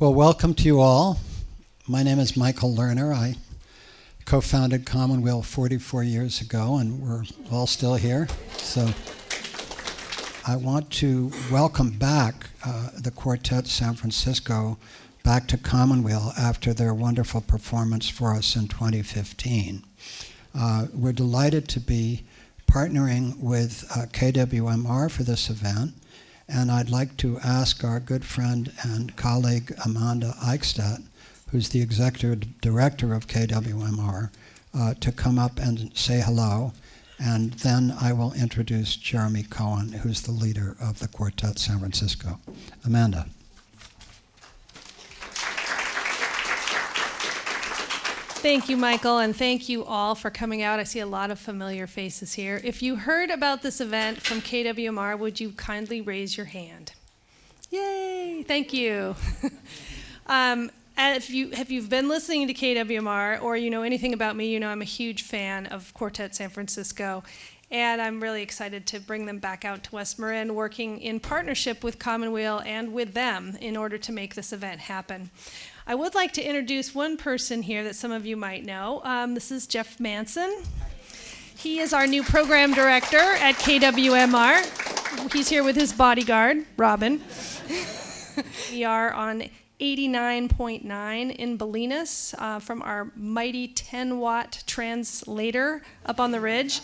Well, welcome to you all. My name is Michael Lerner. I co-founded Commonweal 44 years ago, and we're all still here. So I want to welcome back the Quartet San Francisco back to Commonweal after their wonderful performance for us in 2015. We're delighted to be partnering with KWMR for this event, and I'd like to ask our good friend and colleague Amanda Eichstadt, who's the executive director of KWMR, to come up and say hello. And then I will introduce Jeremy Cohen, who's the leader of the Quartet San Francisco. Amanda. Thank you, Michael, and thank you all for coming out. I see a lot of familiar faces here. If you heard about this event from KWMR, would you kindly raise your hand? Yay, thank you. And if you've been listening to KWMR or you know anything about me, you know I'm a huge fan of Quartet San Francisco, and I'm really excited to bring them back out to West Marin, working in partnership with Commonweal and with them in order to make this event happen. I would like to introduce one person here that some of you might know. This is Jeff Manson. He is our new program director at KWMR. He's here with his bodyguard, Robin. We are on 89.9 in Bolinas from our mighty 10-watt translator up on the ridge.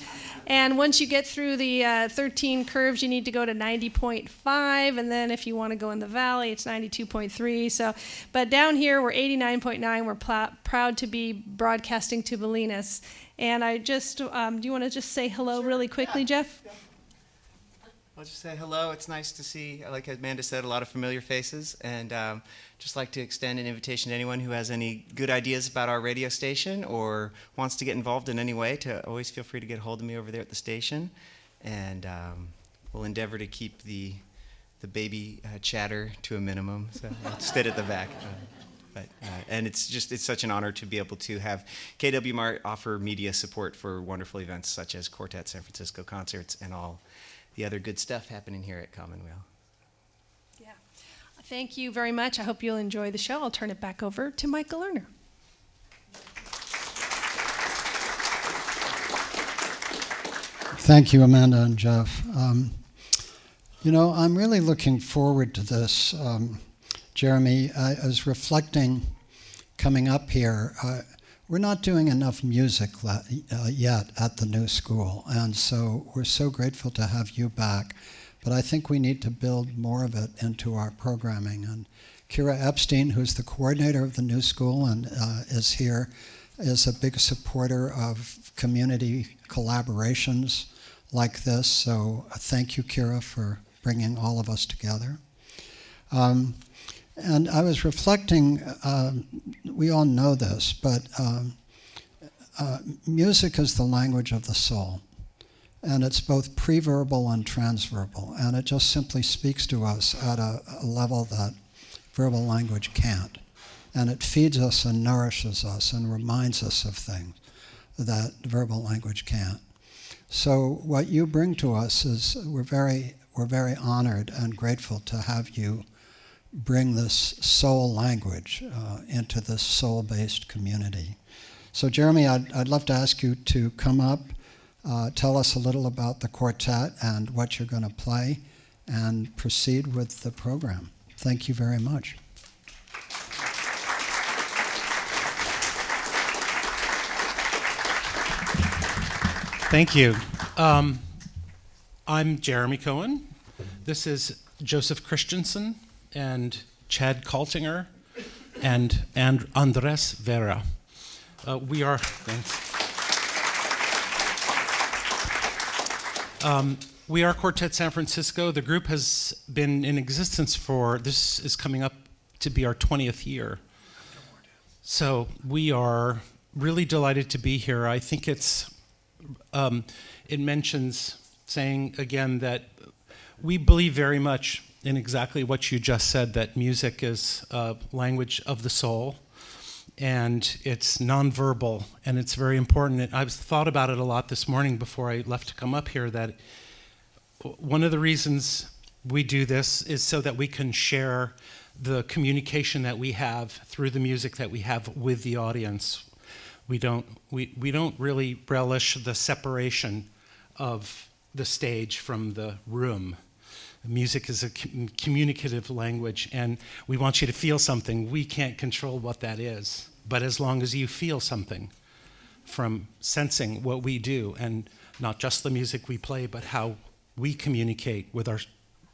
And once you get through the 13 curves, you need to go to 90.5, and then if you want to go in the valley, it's 92.3. So, but down here, we're 89.9. We're proud to be broadcasting to Bolinas. And I just, do you want to just say hello really quickly, Jeff? I'll just say hello. It's nice to see, like Amanda said, a lot of familiar faces, and just like to extend an invitation to anyone who has any good ideas about our radio station or wants to get involved in any way to always feel free to get a hold of me over there at the station, and we'll endeavor to keep the baby chatter to a minimum, so I'll sit at the back. And it's such an honor to be able to have KWMR offer media support for wonderful events such as Quartet San Francisco concerts and all the other good stuff happening here at Commonweal. Yeah. Thank you very much. I hope you'll enjoy the show. I'll turn it back over to Michael Lerner. Thank you, Amanda and Jeff. You know, I'm really looking forward to this. Jeremy, I was reflecting coming up here. We're not doing enough music yet at the new school, and so we're so grateful to have you back. But I think we need to build more of it into our programming. And Kira Epstein, who's the coordinator of the new school and is here, is a big supporter of community collaborations like this. So thank you, Kira, for bringing all of us together. And I was reflecting, we all know this, but music is the language of the soul. And it's both preverbal and transverbal. And it just simply speaks to us at a level that verbal language can't. And it feeds us and nourishes us and reminds us of things that verbal language can't. So what you bring to us is, we're very honored and grateful to have you bring this soul language into this soul-based community. So Jeremy, I'd love to ask you to come up, tell us a little about the quartet and what you're going to play, and proceed with the program. Thank you very much. Thank you. I'm Jeremy Cohen. This is Joseph Christensen and Chad Kaltinger and Andres Vera. We are Quartet San Francisco. The group has been in existence this is coming up to be our 20th year. So we are really delighted to be here. I think it mentions saying again that we believe very much in exactly what you just said, that music is a language of the soul, and it's nonverbal, and it's very important. I've thought about it a lot this morning before I left to come up here, that one of the reasons we do this is so that we can share the communication that we have through the music that we have with the audience. We don't really relish the separation of the stage from the room. Music is a communicative language, and we want you to feel something. We can't control what that is, but as long as you feel something from sensing what we do, and not just the music we play, but how we communicate with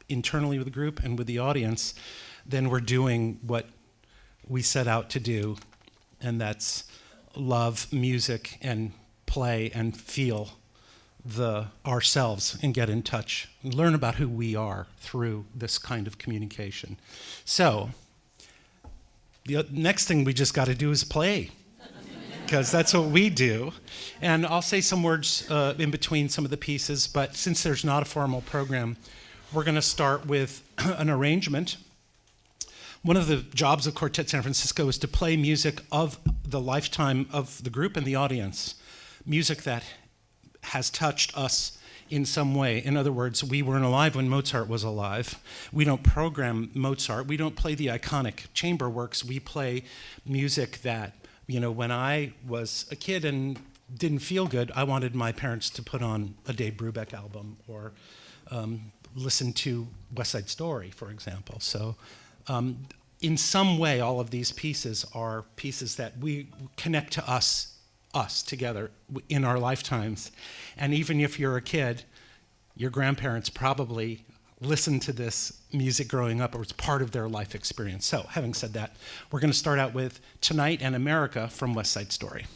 internally with the group and with the audience, then we're doing what we set out to do, and that's love music and play and feel ourselves and get in touch and learn about who we are through this kind of communication. So the next thing we just got to do is play, because that's what we do. And I'll say some words in between some of the pieces, but since there's not a formal program, we're going to start with an arrangement. One of the jobs of Quartet San Francisco is to play music of the lifetime of the group and the audience, music that has touched us in some way. In other words, we weren't alive when Mozart was alive. We don't program Mozart. We don't play the iconic chamber works. We play music that, when I was a kid and didn't feel good, I wanted my parents to put on a Dave Brubeck album or listen to West Side Story, for example. So in some way, all of these pieces are pieces that we connect to us together in our lifetimes. And even if you're a kid, your grandparents probably listened to this music growing up, or it's part of their life experience. So having said that, we're going to start out with Tonight and America from West Side Story.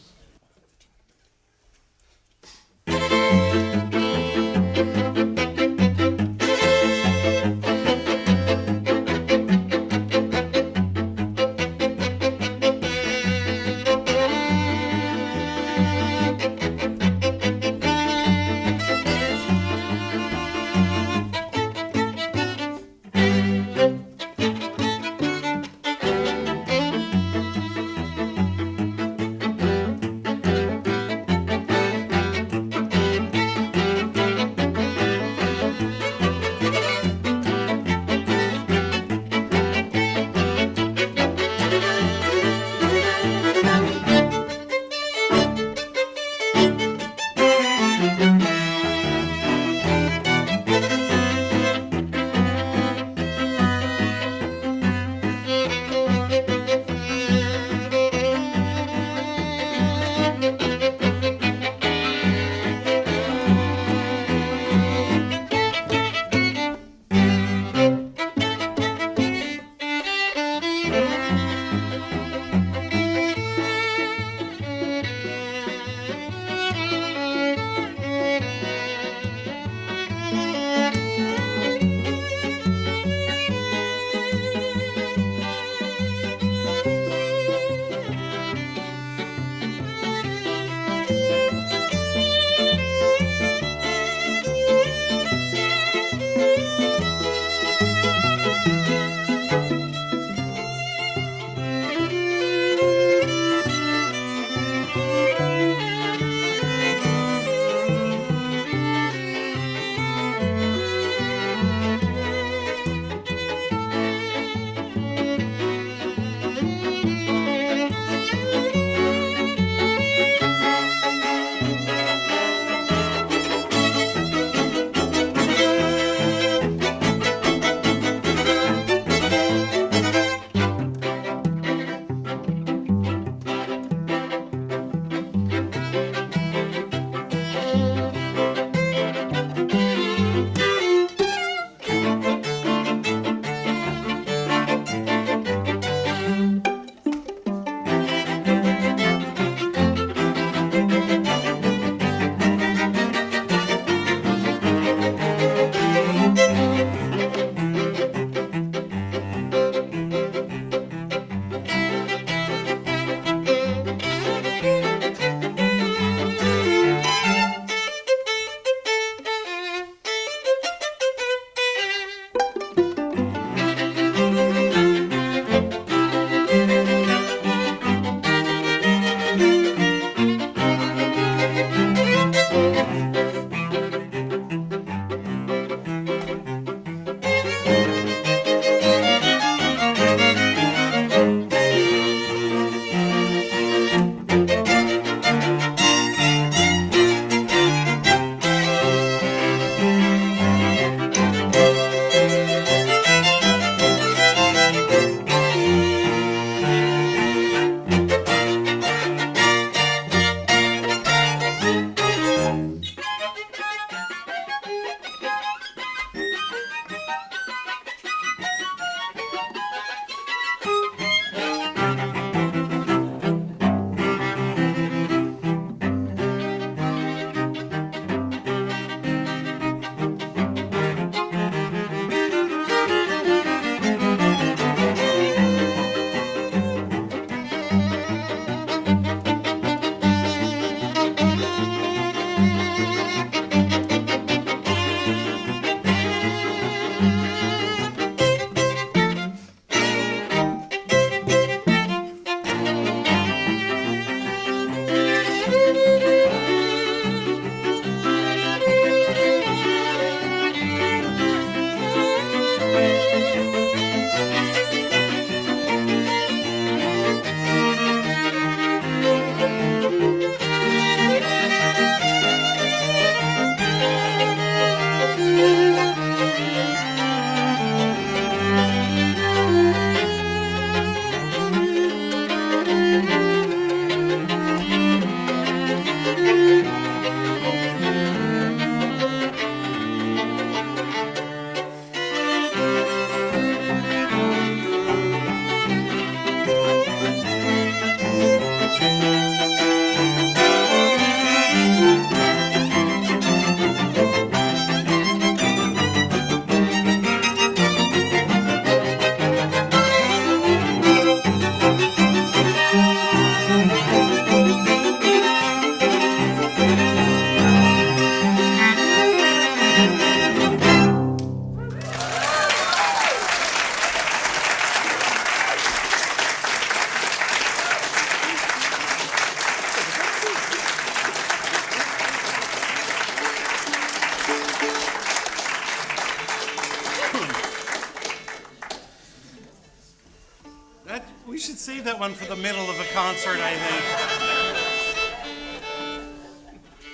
should save that one for the middle of a concert, I think.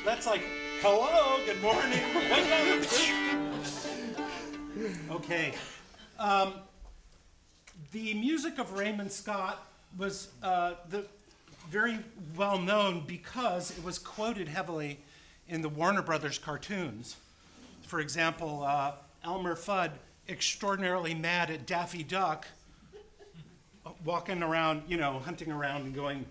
That's like, hello, good morning. Okay. The music of Raymond Scott was very well known because it was quoted heavily in the Warner Brothers cartoons. For example, Elmer Fudd, extraordinarily mad at Daffy Duck, walking around, hunting around and going.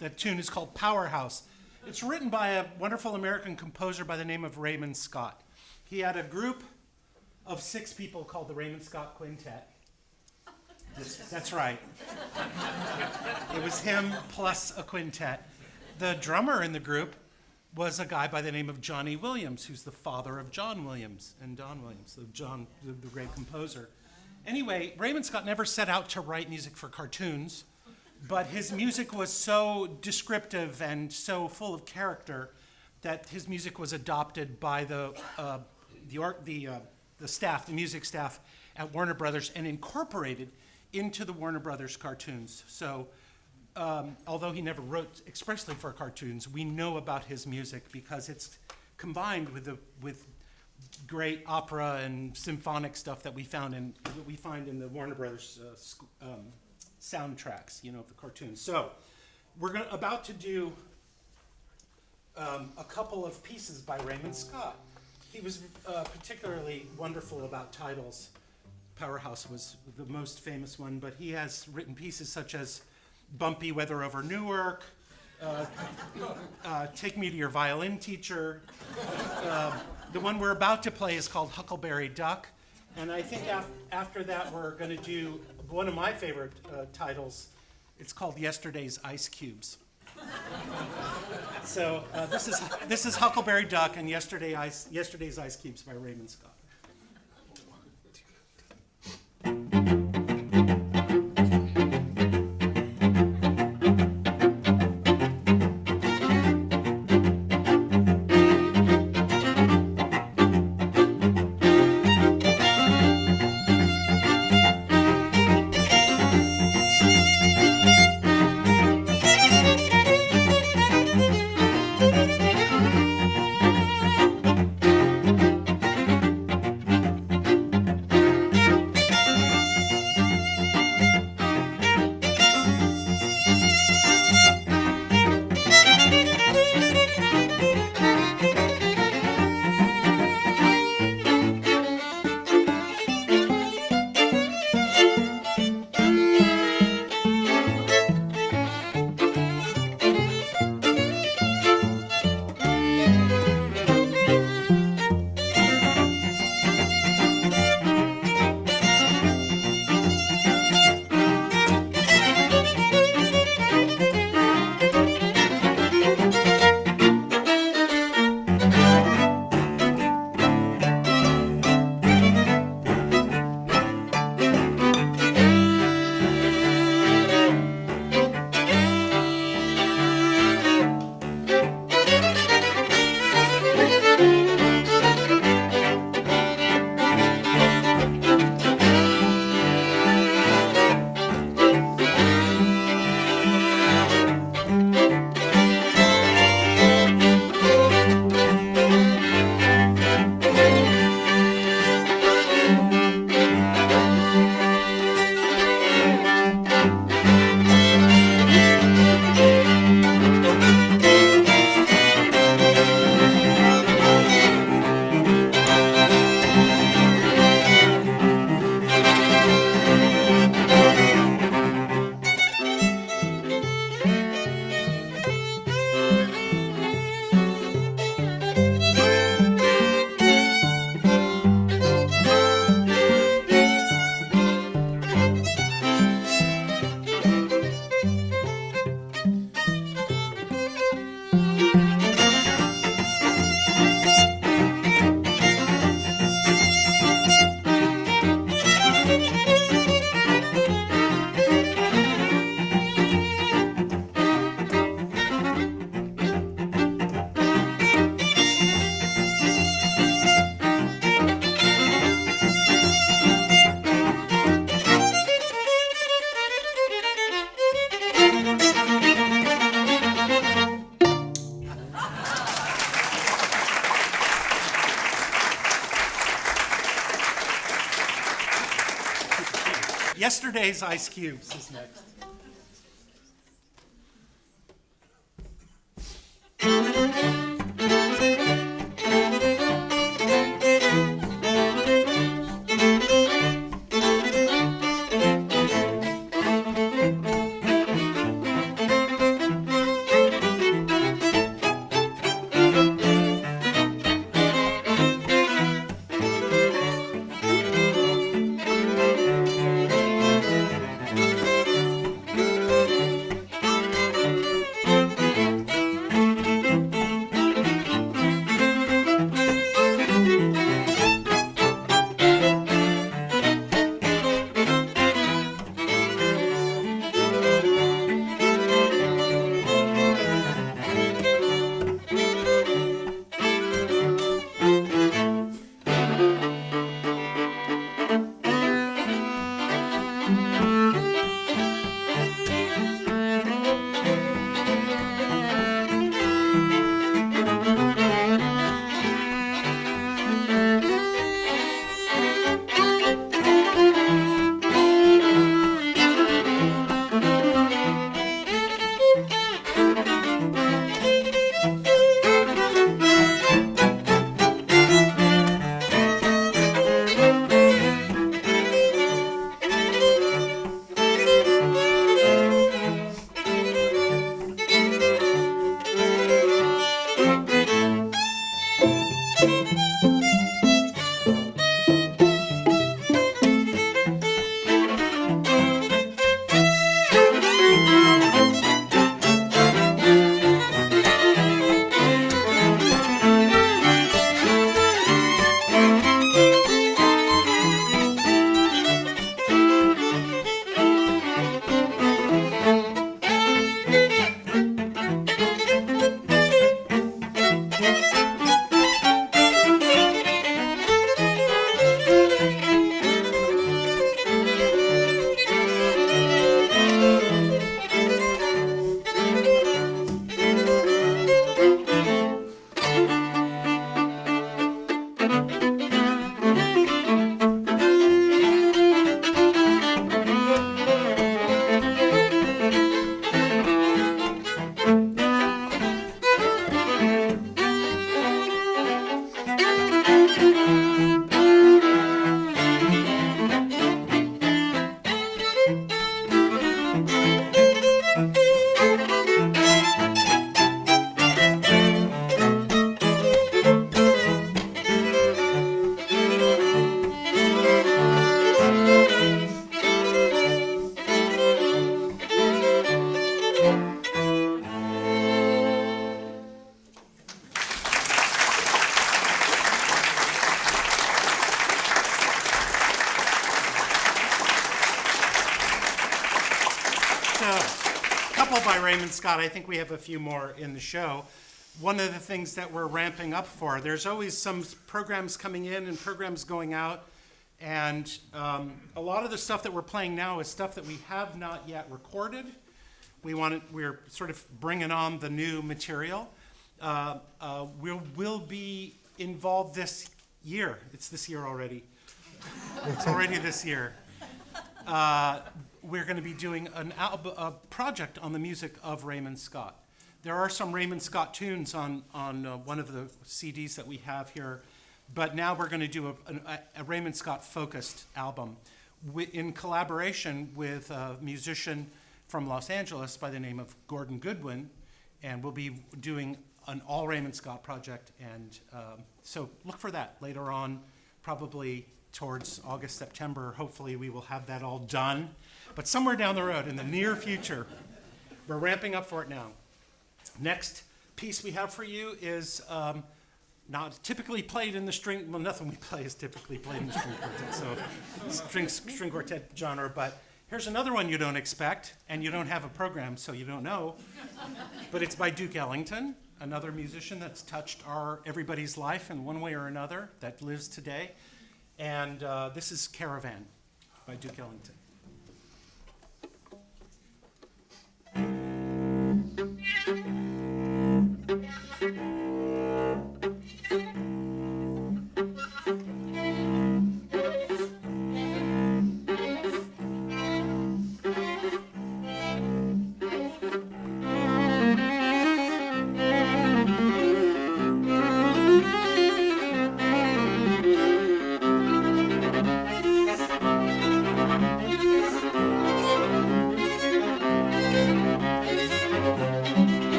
That tune is called Powerhouse. It's written by a wonderful American composer by the name of Raymond Scott. He had a group of 6 people called the Raymond Scott Quintet. That's right. It was him plus a quintet. The drummer in the group was a guy by the name of Johnny Williams, who's the father of John Williams and Don Williams, the great composer. Anyway, Raymond Scott never set out to write music for cartoons, but his music was so descriptive and so full of character that his music was adopted by the music staff at Warner Brothers, and incorporated into the Warner Brothers cartoons. So, although he never wrote expressly for cartoons, we know about his music because it's combined with great opera and symphonic stuff that we find in the Warner Brothers soundtracks, of the cartoons. So, we're about to do a couple of pieces by Raymond Scott. He was particularly wonderful about titles. Powerhouse was the most famous one, but he has written pieces such as Bumpy Weather Over Newark, Take Me to Your Violin Teacher. The one we're about to play is called Huckleberry Duck. And I think after that we're going to do one of my favorite titles. It's called Yesterday's Ice Cubes. So this is Huckleberry Duck and Yesterday's Ice Cubes by Raymond Scott. Yesterday's Ice Cubes is next. By Raymond Scott. I think we have a few more in the show. One of the things that we're ramping up for, there's always some programs coming in and programs going out, and a lot of the stuff that we're playing now is stuff that we have not yet recorded. We're sort of bringing on the new material. We'll be involved this year. It's this year already. It's already this year. We're going to be doing a project on the music of Raymond Scott. There are some Raymond Scott tunes on one of the CDs that we have here, but now we're going to do a Raymond Scott focused album in collaboration with a musician from Los Angeles by the name of Gordon Goodwin, and we'll be doing an all Raymond Scott project, and so look for that later on, probably towards August, September. Hopefully we will have that all done. But somewhere down the road in the near future, we're ramping up for it now. Next piece we have for you is not typically played in the string, well, nothing we play is typically played in the string quartet, so string quartet genre, but here's another one you don't expect, and you don't have a program, so you don't know, but it's by Duke Ellington, another musician that's touched everybody's life in one way or another that lives today. And this is Caravan by Duke Ellington.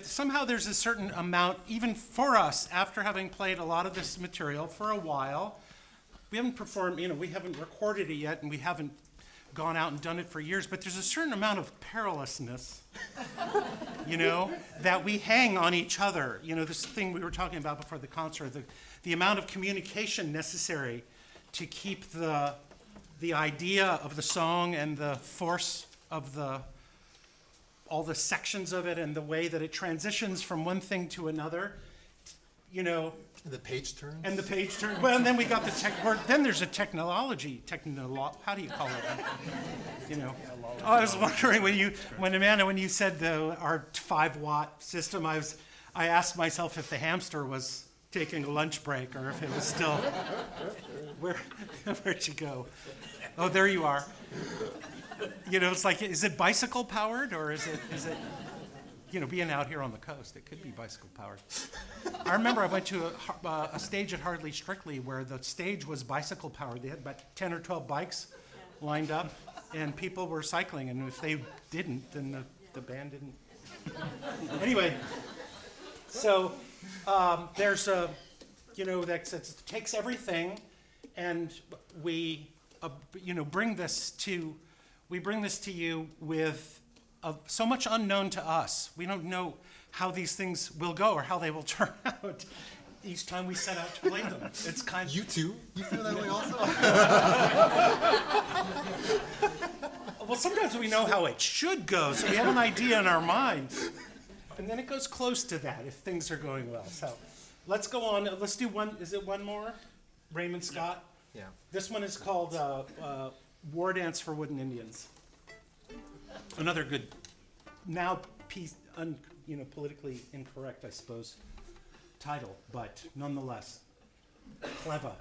Somehow there's a certain amount, even for us, after having played a lot of this material for a while, we haven't performed, we haven't recorded it yet, and we haven't gone out and done it for years, but there's a certain amount of perilousness, that we hang on each other. This thing we were talking about before the concert, the amount of communication necessary to keep the idea of the song and the force of all the sections of it and the way that it transitions from one thing to another, And the page turns. Well, and then we got the then there's a technology, how do you call it? I was wondering when Amanda, when you said our 5-watt system, I asked myself if the hamster was taking a lunch break or if it was still, where'd you go? Oh, there you are. It's like, is it bicycle powered or is it, being out here on the coast, it could be bicycle powered. I remember I went to a stage at Hardly Strictly where the stage was bicycle powered. They had about 10 or 12 bikes lined up and people were cycling, and if they didn't, then the band didn't. Anyway, so there's that takes everything, and we bring this to you with so much unknown to us. We don't know how these things will go or how they will turn out each time we set out to play them. It's kind of... You too? You feel that way also? Well, sometimes we know how it should go, so we have an idea in our minds. And then it goes close to that if things are going well. So let's go on. Let's do one. Is it one more? Raymond Scott? Yeah. This one is called War Dance for Wooden Indians. Another good, now politically incorrect, I suppose, title, but nonetheless, clever.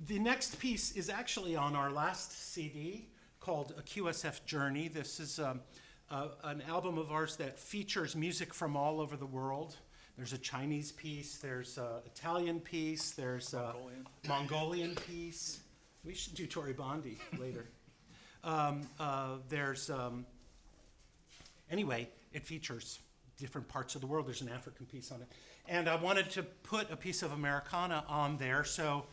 The next piece is actually on our last CD called A QSF Journey. This is an album of ours that features music from all over the world. There's a Chinese piece, there's an Italian piece, there's a Mongolian piece. We should do Tori Bondi later. Anyway, it features different parts of the world. There's an African piece on it. And I wanted to put a piece of Americana on there, so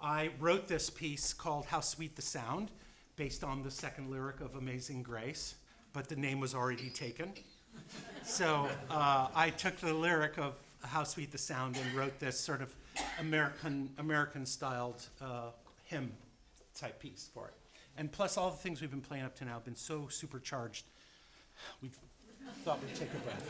I wrote this piece called How Sweet the Sound, based on the second lyric of Amazing Grace, but the name was already taken. So I took the lyric of How Sweet the Sound and wrote this sort of American-styled hymn type piece for it. And plus all the things we've been playing up to now have been so supercharged, we thought we'd take a breath.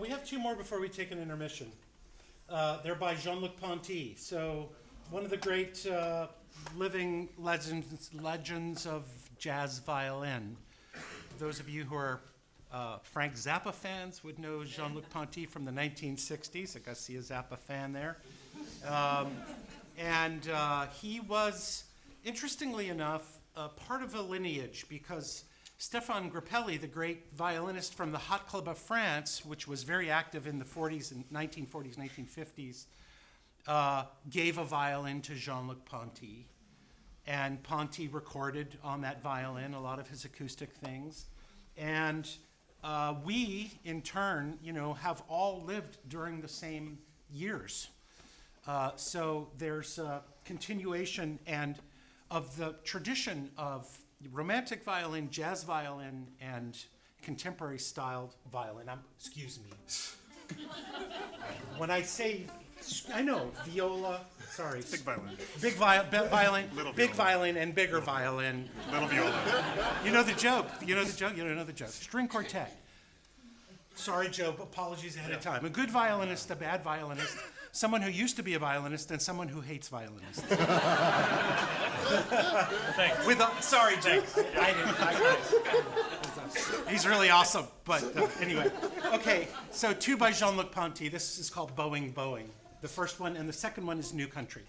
We have two more before we take an intermission. They're by Jean-Luc Ponty. So one of the great living legends of jazz violin. Those of you who are Frank Zappa fans would know Jean-Luc Ponty from the 1960s. I got to see a Zappa fan there. And he was, interestingly enough, part of a lineage because Stéphane Grappelli, the great violinist from the Hot Club of France, which was very active in the 40s and 1940s, 1950s, gave a violin to Jean-Luc Ponty. And Ponty recorded on that violin a lot of his acoustic things. And we, in turn, have all lived during the same years. So there's a continuation and of the tradition of romantic violin, jazz violin, and contemporary styled violin. Excuse me. When I say, I know, viola, sorry. Big violin. Big violin, Little big viola. violin, and bigger violin. Little viola. You know the joke. You know the joke. You don't know the joke. String quartet. Sorry, Joe. Apologies ahead of time. A good violinist, a bad violinist, someone who used to be a violinist, and someone who hates violinists. Thanks. Sorry, Joe. He's really awesome. But anyway, okay. So two by Jean-Luc Ponty. This is called Boeing Boeing. The first one, and the second one is New Country.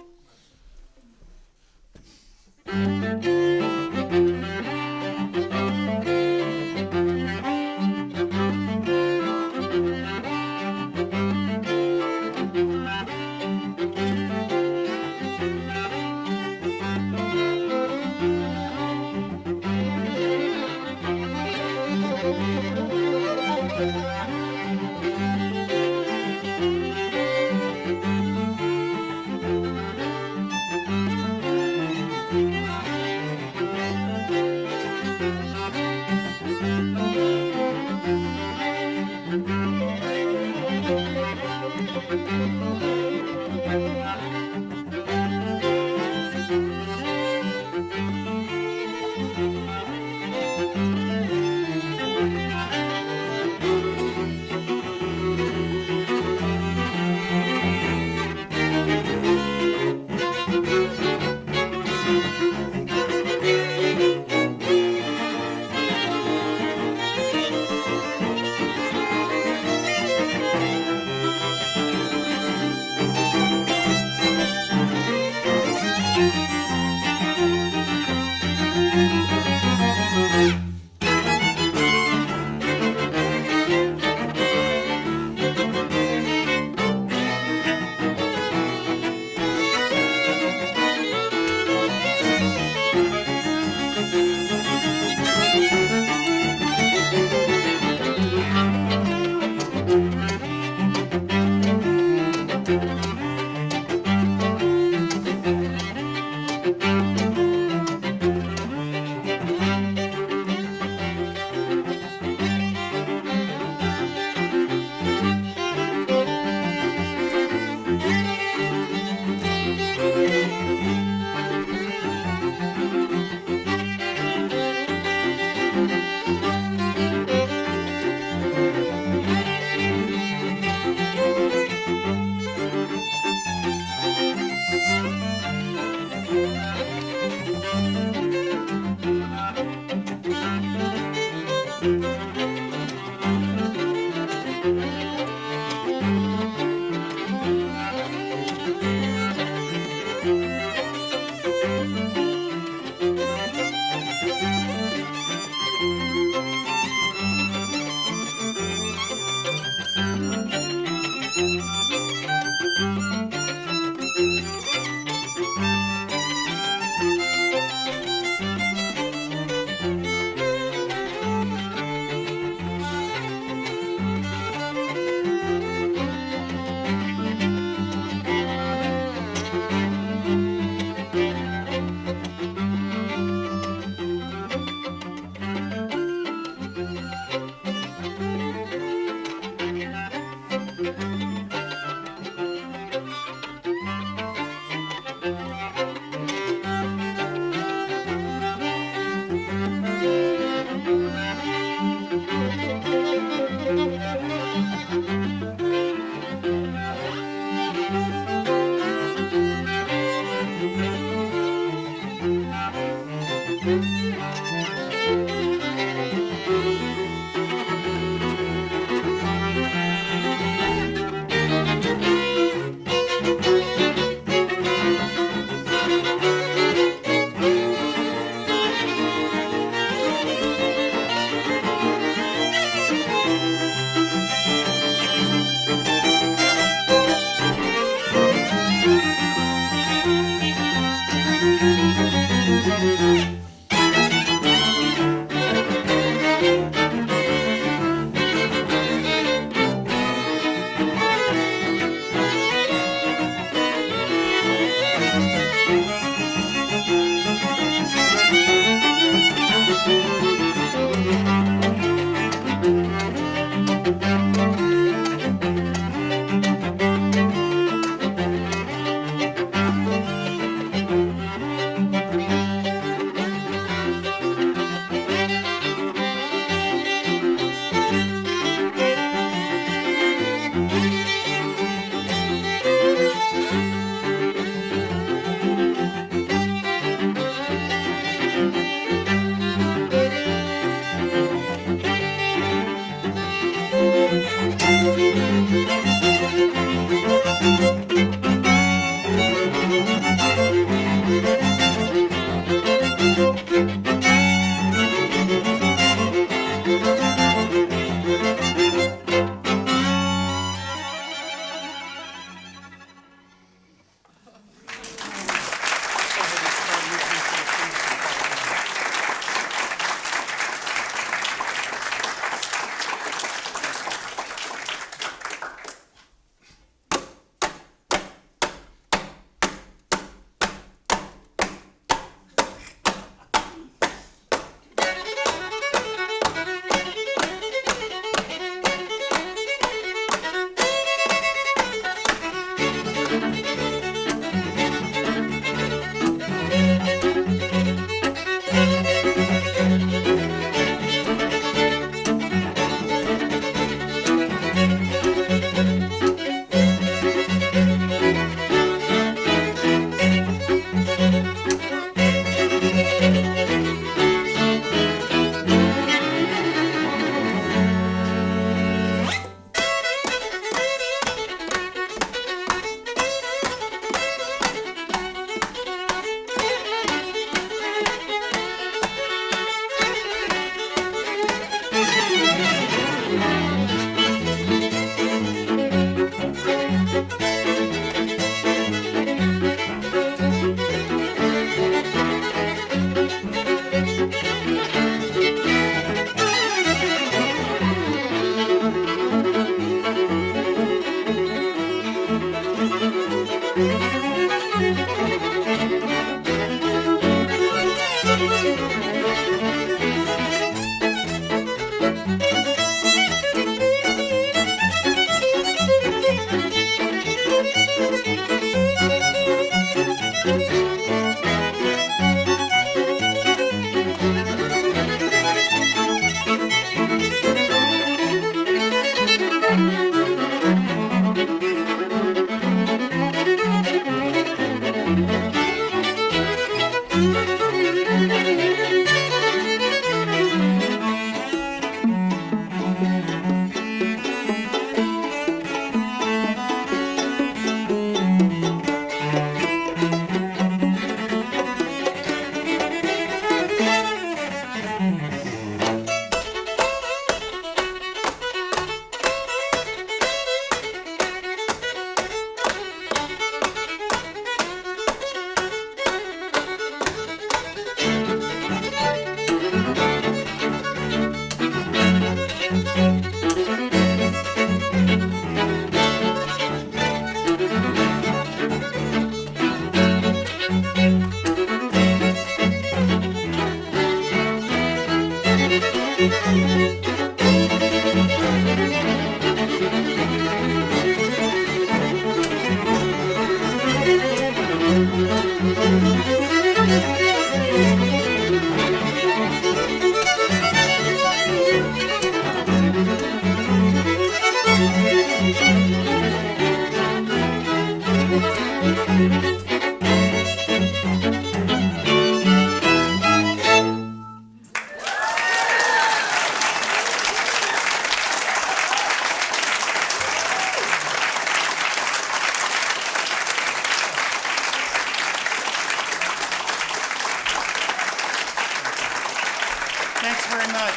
Thanks very much.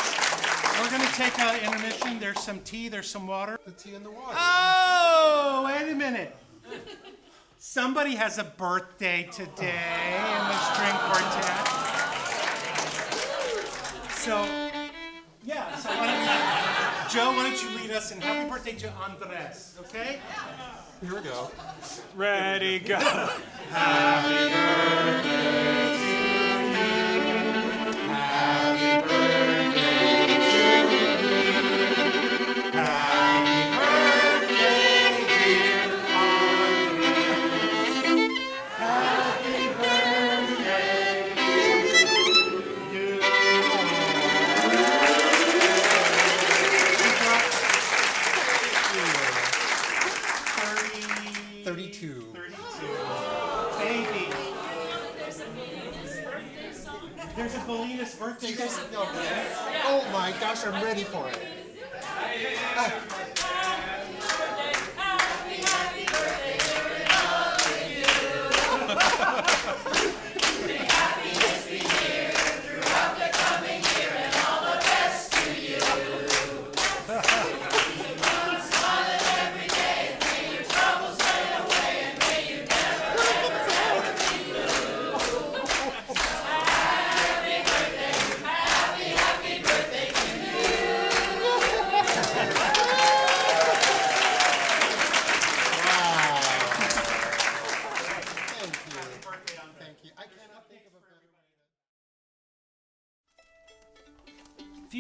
We're going to take an intermission. There's some tea, there's some water. The tea and the water. Oh, wait a minute. Somebody has a birthday today in the string quartet. So, yeah, so Joe, why don't you lead us in happy birthday to Andres, okay? Here we go. Ready, go. Happy birthday to you. Happy birthday to you. Happy birthday, dear Andres. Happy birthday to you. 32. 32. Baby. There's a violinist birthday You guys song. know that? Oh my gosh, I'm ready for it.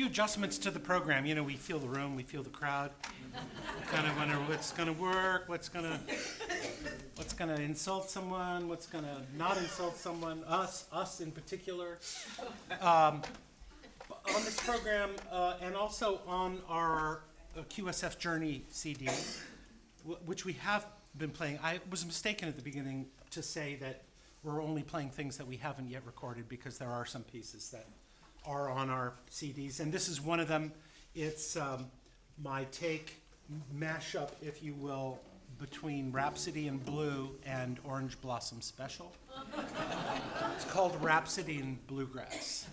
adjustments to the program. You know, we feel the room, we feel the crowd. We kind of wonder what's going to work, what's going to insult someone, what's going to not insult someone, us in particular. On this program, and also on our QSF Journey CD, which we have been playing. I was mistaken at the beginning to say that we're only playing things that we haven't yet recorded, because there are some pieces that are on our CDs, and this is one of them. It's my take mashup, if you will, between Rhapsody in Blue and Orange Blossom Special. It's called Rhapsody in Bluegrass.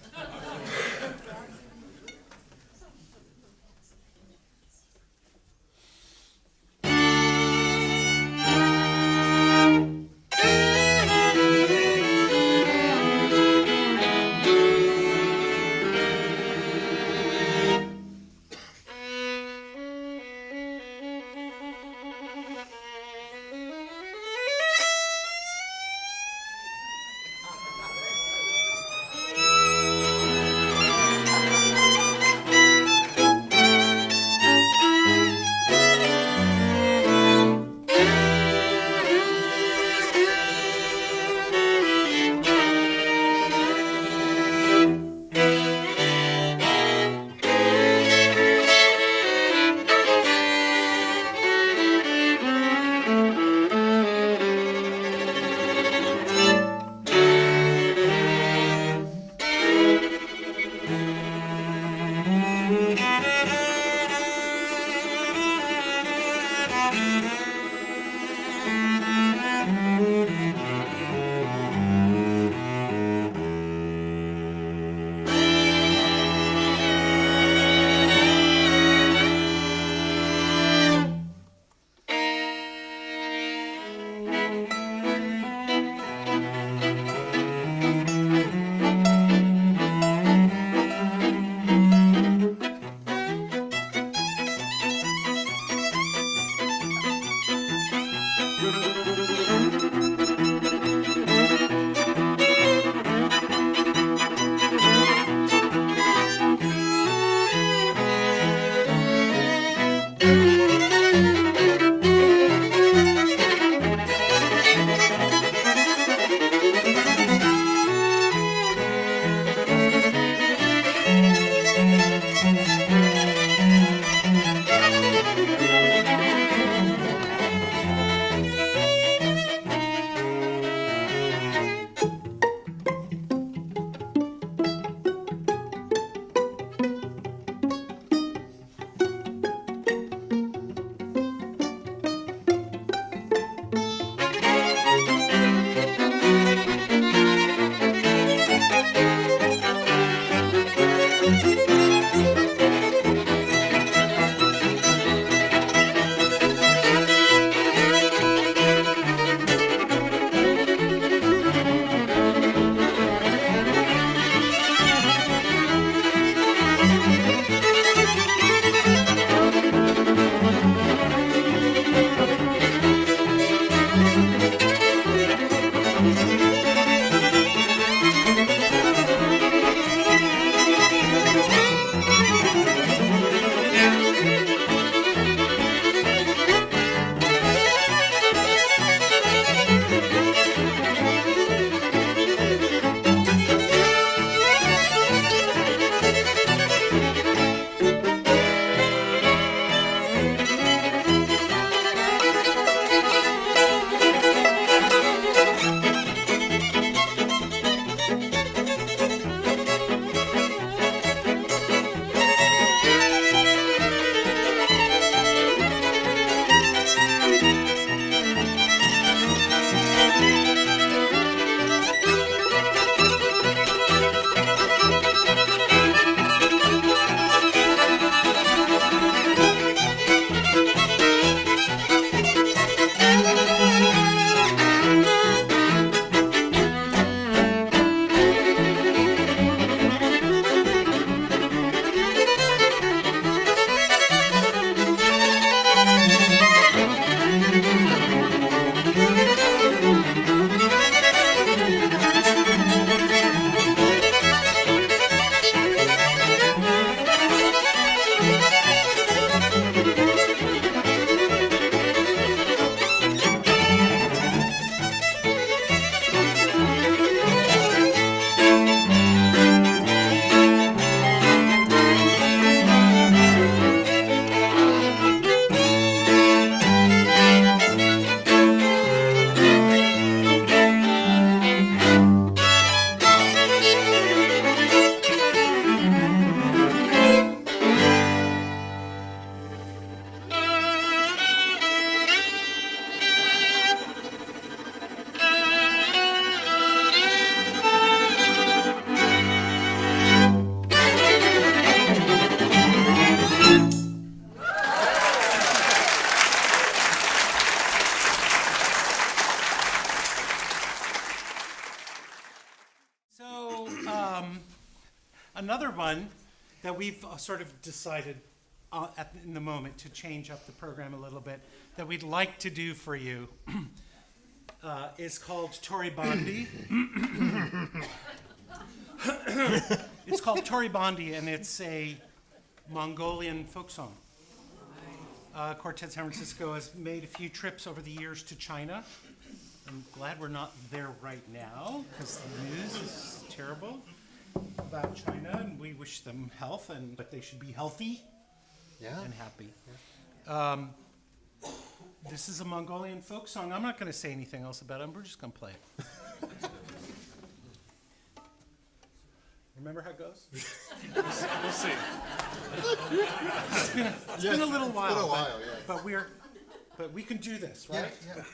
another one that we've sort of decided in the moment to change up the program a little bit that we'd like to do for you is called Tori Bondi. It's called Tori Bondi, and it's a Mongolian folk song. Quartet San Francisco has made a few trips over the years to China. I'm glad we're not there right now because the news is terrible about China, and we wish them health, but they should be healthy and happy. Yeah. This is a Mongolian folk song. I'm not going to say anything else about it. We're just going to play it. Remember how it goes? We'll see. It's been a little while. It's been a while, But we can do this, right? Yeah.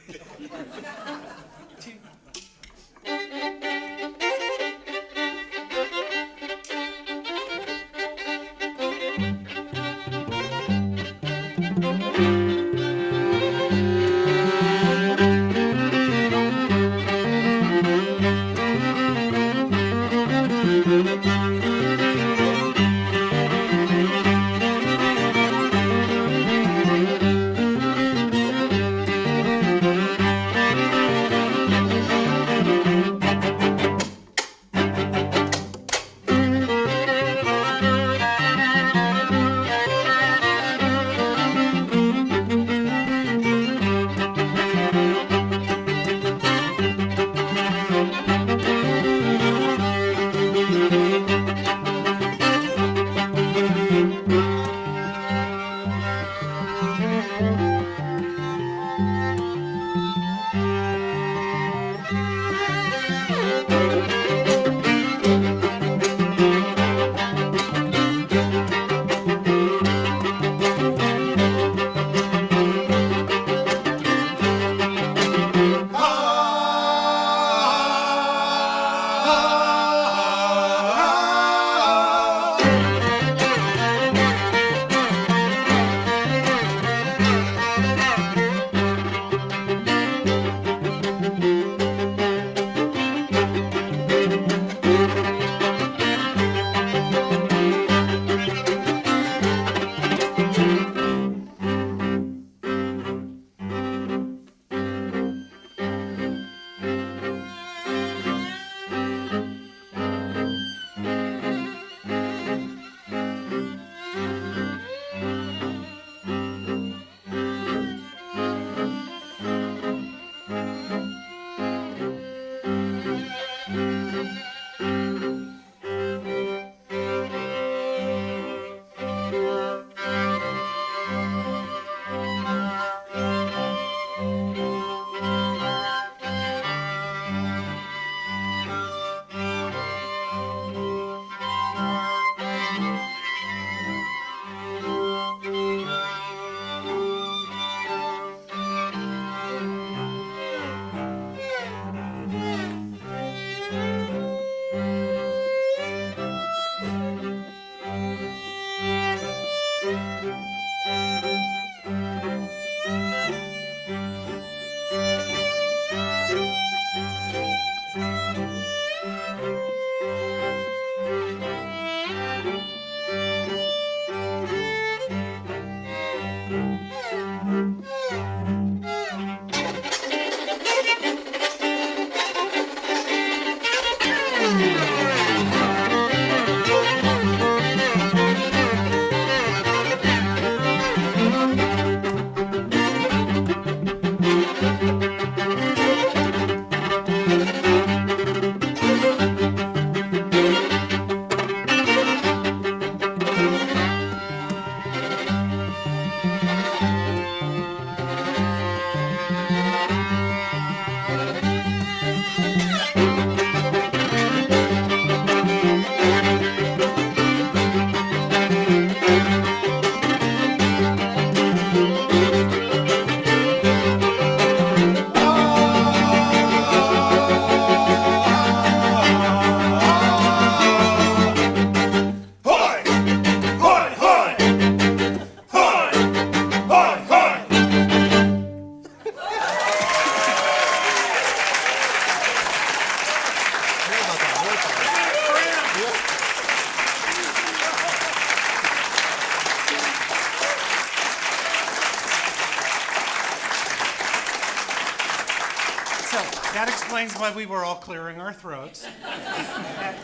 That explains why we were all clearing our throats.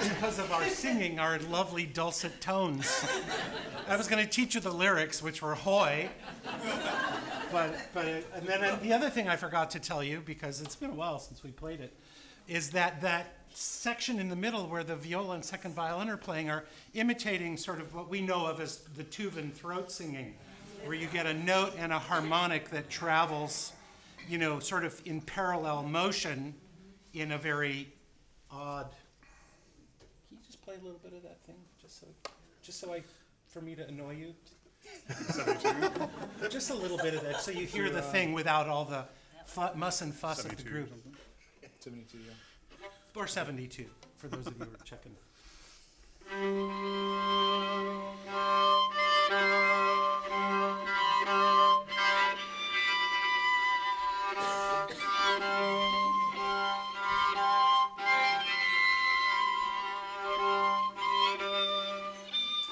Because of our singing, our lovely dulcet tones. I was going to teach you the lyrics, which were hoy. And then the other thing I forgot to tell you, because it's been a while since we played it, is that section in the middle where the viola and second violin are playing are imitating sort of what we know of as the Tuvan throat singing, where you get a note and a harmonic that travels, sort of in parallel motion in a very odd. Can you just play a little bit of that thing, for me to annoy you? 72? Just a little bit of that, so you hear the thing without all the muss and fuss of the 72 or group. something? 72, yeah. Or 72, for those of you who are checking.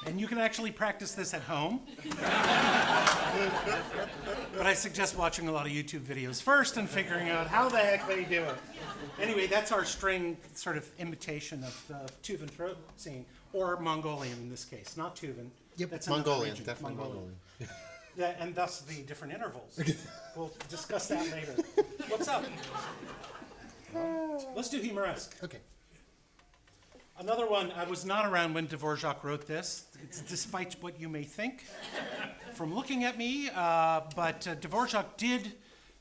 And you can actually practice this at home. But I suggest watching a lot of YouTube videos first and figuring out how the heck they do it. Anyway, that's our string sort of imitation of the Tuvan throat singing, or Mongolian in this case, not Tuvan. Yep, That's another Mongolian, region, definitely Mongolian. Yeah, and thus the different intervals. We'll discuss that later. What's up? Let's do humoresque. Okay. Another one, I was not around when Dvorak wrote this, despite what you may think from looking at me, but Dvorak did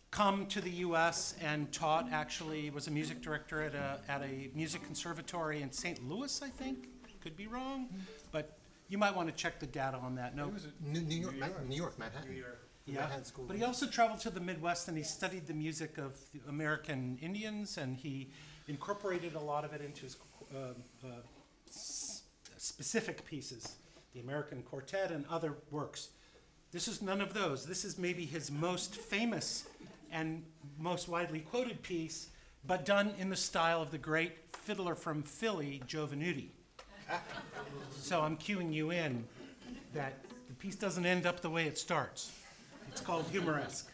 come to the U.S. and taught, actually, was a music director at a music conservatory in St. Louis, I think. Could be wrong, but you might want to check the data on that. No, New York, Manhattan. yeah. Manhattan School. But he also traveled to the Midwest and he studied the music of the American Indians, and he incorporated a lot of it into his specific pieces, the American Quartet and other works. This is none of those. This is maybe his most famous and most widely quoted piece, but done in the style of the great fiddler from Philly, Joe Venuti. So I'm cueing you in that the piece doesn't end up the way it starts. It's called humoresque.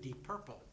Deep Purple.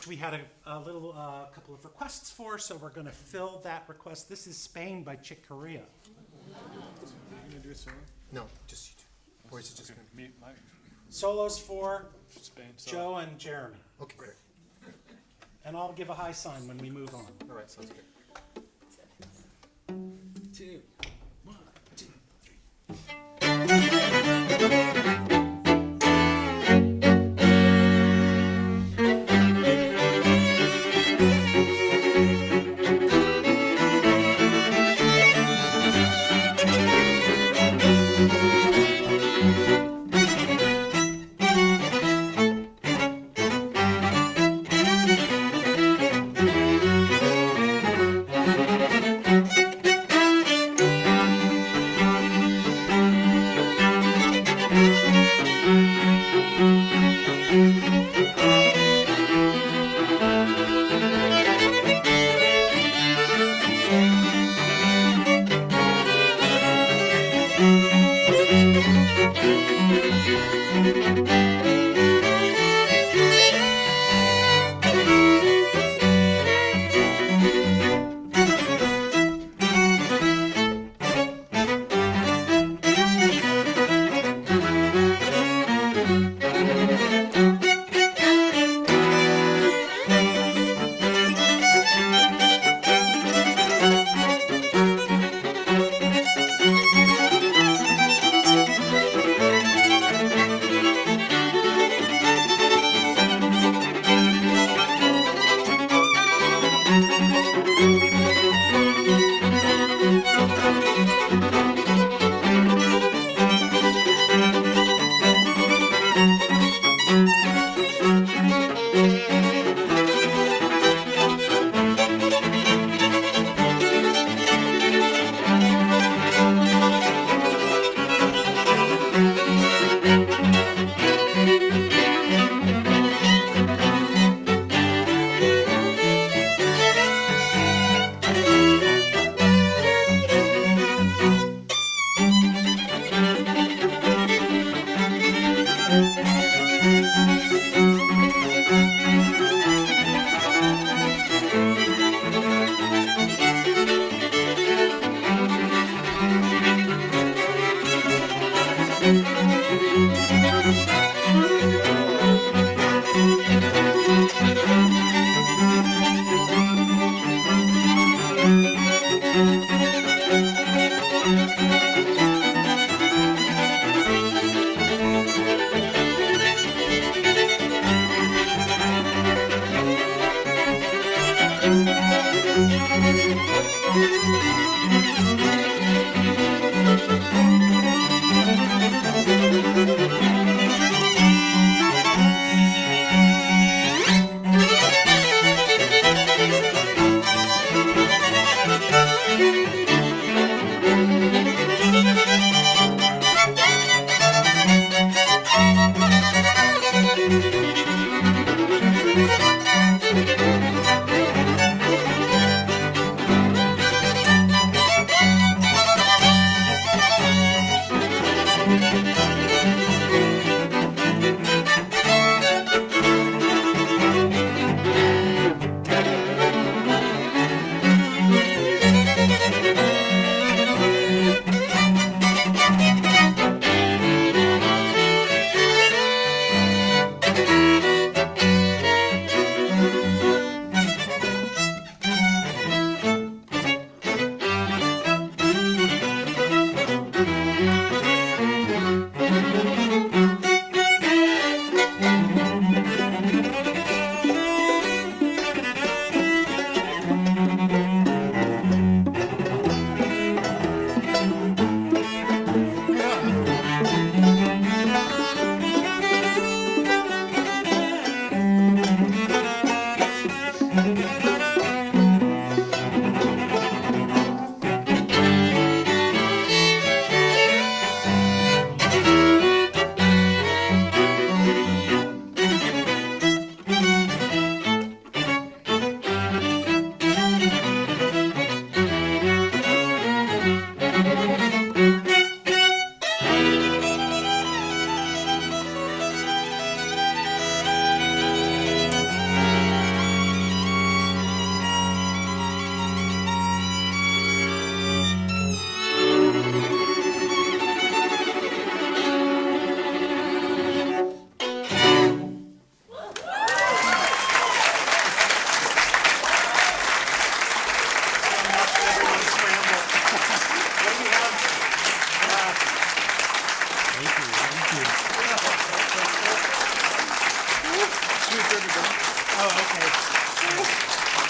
We had a little couple of requests for, so we're going to fill that request. This is Spain by Chick Corea. Are you gonna do a solo? No, just you two. Or is it just Okay, gonna me, my Solos for Spain solo. Joe and Jeremy. Okay, great. And I'll give a high sign when we move on. All right, sounds good. 2, 1, 2, 3.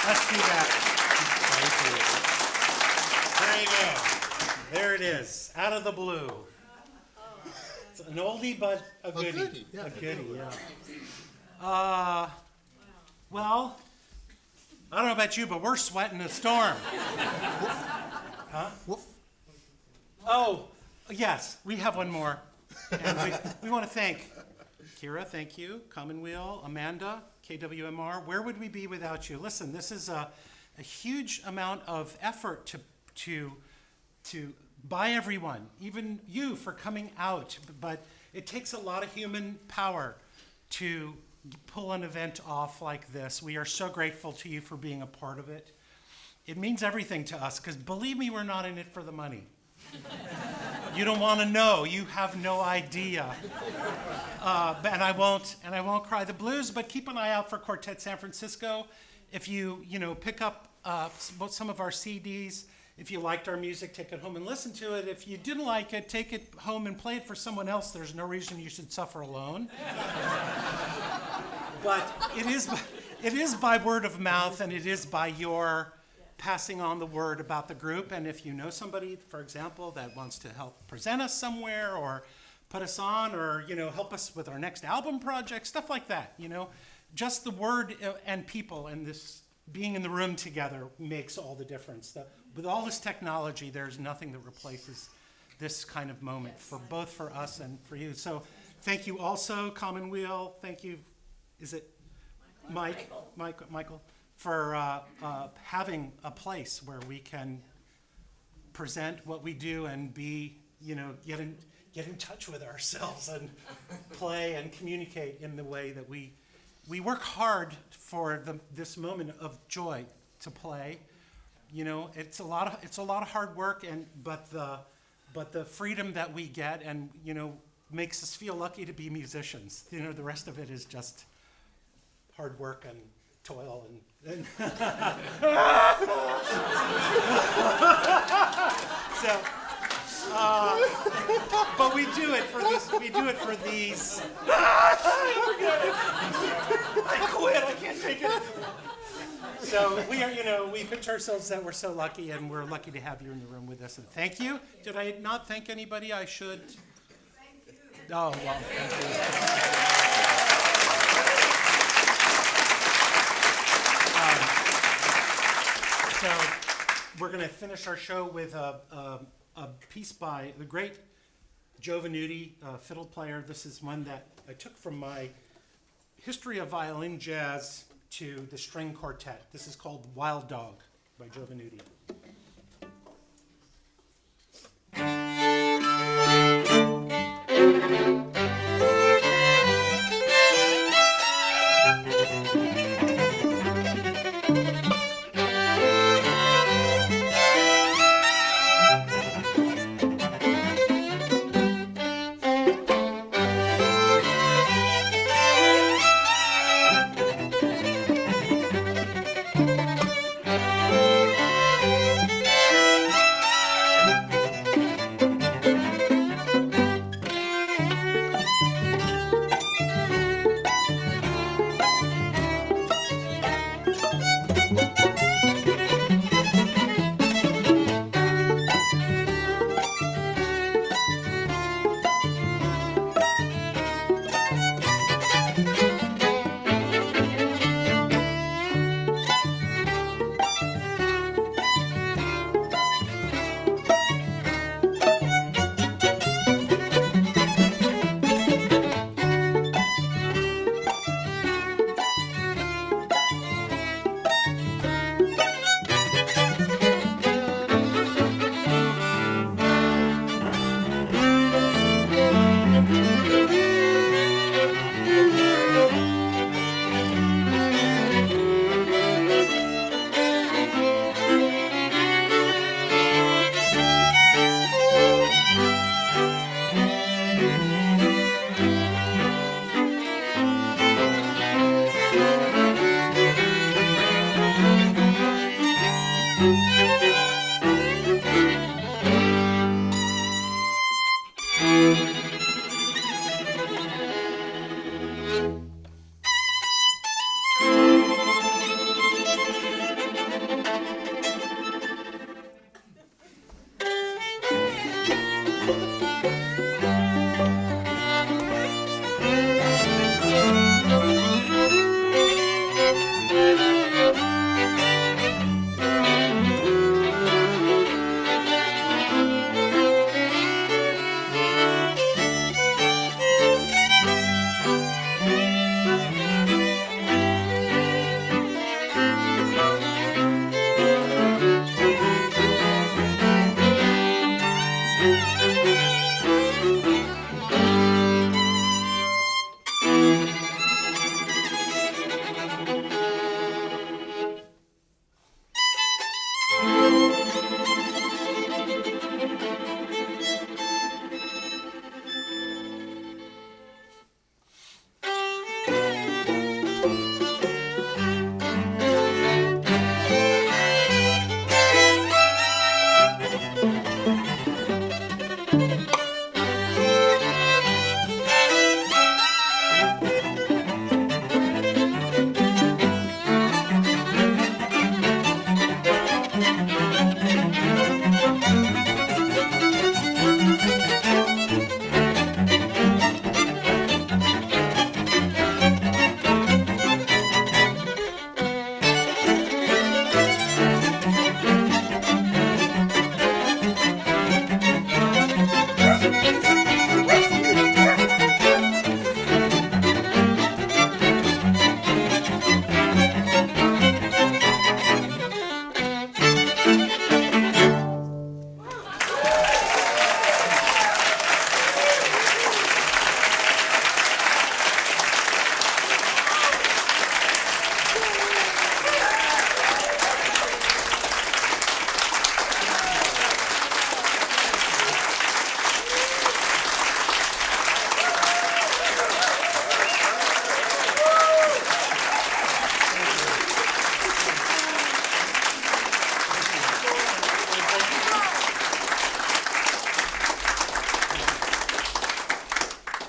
Let's do that. Thank you. There you go. There it is, out of the blue. It's an oldie, but a goodie. goodie, yeah. A goodie, yeah. Well, I don't know about you, but we're sweating a storm. Huh? Woof. Oh, yes, we have one more. And we want to thank Kira, thank you, Commonweal, Amanda, KWMR. Where would we be without you? Listen, this is a huge amount of effort to by everyone, even you for coming out. But it takes a lot of human power to pull an event off like this. We are so grateful to you for being a part of it. It means everything to us, because believe me, we're not in it for the money. You don't want to know. You have no idea. And I won't cry the blues. But keep an eye out for Quartet San Francisco. If you pick up some of our CDs. If you liked our music, take it home and listen to it. If you didn't like it, take it home and play it for someone else. There's no reason you should suffer alone. But it is by word of mouth, and it is by your passing on the word about the group. And if you know somebody, for example, that wants to help present us somewhere or put us on or, help us with our next album project, stuff like that, just the word and people and this being in the room together makes all the difference. With all this technology, there's nothing that replaces this kind of moment for both for us and for you. So thank you also, Commonweal. Thank you, is it Michael, for having a place where we can present what we do and be, get in touch with ourselves and play and communicate in the way that we work hard for this moment of joy to play. It's a lot of hard work, but the freedom that we get and makes us feel lucky to be musicians. The rest of it is just hard work and toil and so. But we do it for this. We do it for these. I quit. I can't take it. So we are, we pinch ourselves that we're so lucky, and we're lucky to have you in the room with us. And thank you. Did I not thank anybody? I should. Thank you. Oh, well, thank you. So we're going to finish our show with a piece by the great Joe Venuti, fiddle player. This is one that I took from my history of violin jazz to the string quartet. This is called Wild Dog by Joe Venuti.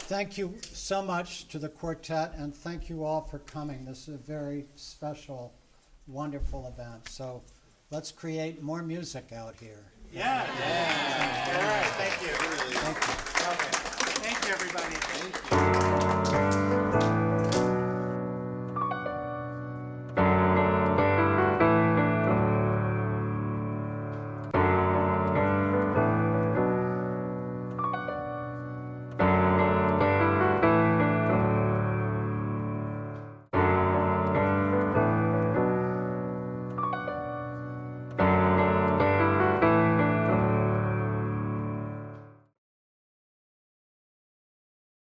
Thank you so much to the quartet, and thank you all for coming. This is a very special wonderful event. So let's create more music out here. Yeah. All right. Thank you. Thank you. Okay. Thank you, everybody.